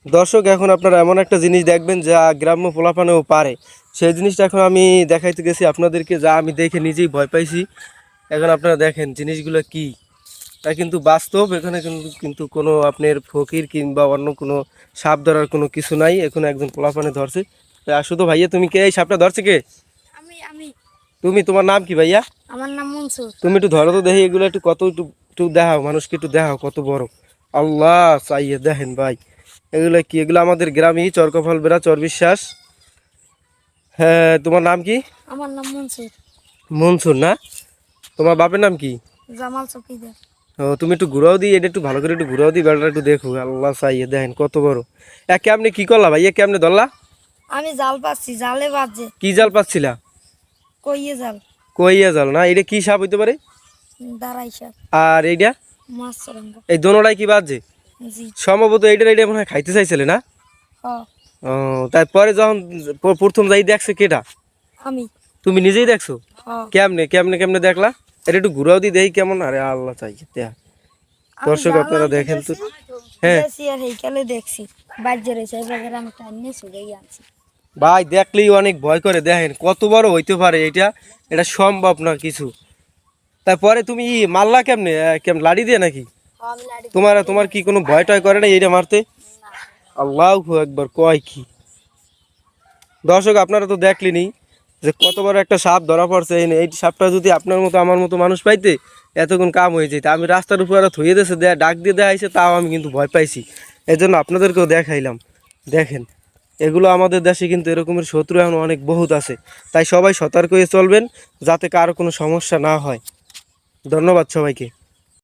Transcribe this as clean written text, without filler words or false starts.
দর্শক, এখন আপনারা এমন একটা জিনিস দেখবেন যা গ্রাম্য পোলাপানেও পারে। সেই জিনিসটা এখন আমি দেখাইতে গেছি আপনাদেরকে, যা আমি দেখে নিজেই ভয় পাইছি। এখন আপনারা দেখেন জিনিসগুলো কি, তা কিন্তু বাস্তব। এখানে কিন্তু কিন্তু কোনো আপনার ফকির কিংবা অন্য কোনো সাপ ধরার কোনো কিছু নাই। এখন একজন পোলাপানে ধরছে। তা আসো তো ভাইয়া, তুমি কে? এই সাপটা ধরছে কে? আমি আমি তুমি, তোমার নাম কি ভাইয়া? আমার নাম মনসুর। তুমি একটু ধরো তো দেখি, এগুলো একটু কত, একটু একটু দেখাও মানুষকে, একটু দেখাও কত বড়। আল্লাহ, চাইয়ে দেখেন ভাই, এগুলো কি? এগুলো আমাদের গ্রামই চরকফল বেড়া চর বিশ্বাস। হ্যাঁ, তোমার নাম কি? আমার নাম মনসুর। মনসুর না? তোমার বাপের নাম কি? জামাল চকিদার। ও, তুমি একটু ঘুরাও দিই, এটা একটু ভালো করে একটু ঘুরাও দিই, বেড়াটা একটু দেখো। আল্লাহ, চাইয়ে দেখেন কত বড়। কেমনে কি করলা ভাইয়া, কেমনে ধরলা? আমি জাল পাচ্ছি, জালে বাজে। কি জাল পাচ্ছিলা? কইয়ে জাল। কইয়া জাল না? এটা কি সাপ হইতে পারে? দাঁড়াই সাপ। আর এইটা? মাছ চরঙ্গা। এই দোনোটাই কি বাজে? জি। সম্ভবত এইটা মনে হয় খাইতে চাইছিলে না? হ। ও, তারপরে যখন প্রথম যাই দেখছে কেটা? আমি। তুমি নিজেই দেখছো? হ। কেমনে কেমনে কেমনে দেখলা? এটা একটু ঘুরাও দিই দেখি কেমন। আরে আল্লাহ, চাই দেখ। দর্শক, আপনারা দেখেন তো। হ্যাঁ দেখছি আর হেইকালে দেখছি বাজ্যে রয়েছে, এবার আমি টাইনে চলে আনছি। ভাই, দেখলেই অনেক ভয় করে। দেখেন কত বড় হইতে পারে এটা, এটা সম্ভব না কিছু। তারপরে তুমি মারলা কেমনে? কেমন লাড়ি দিয়ে নাকি? আমি লাড়ি তোমার তোমার কি কোনো ভয় টয় করে না এইটা মারতে? আল্লাহু আকবার, কয় কি! দর্শক, আপনারা তো দেখলেনই যে কত বড় একটা সাপ ধরা পড়ছে। এই সাপটা যদি আপনার মতো আমার মতো মানুষ পাইতে, এতক্ষণ কাম হয়ে যেত। আমি রাস্তার উপরে থইয়ে দিয়েছে, ডাক দিয়ে দেওয়া হয়েছে, তাও আমি কিন্তু ভয় পাইছি। এই জন্য আপনাদেরকেও দেখাইলাম। দেখেন, এগুলো আমাদের দেশে কিন্তু এরকমের শত্রু এখন অনেক বহুত আছে। তাই সবাই সতর্ক হয়ে চলবেন, যাতে কারো কোনো সমস্যা না হয়। ধন্যবাদ সবাইকে।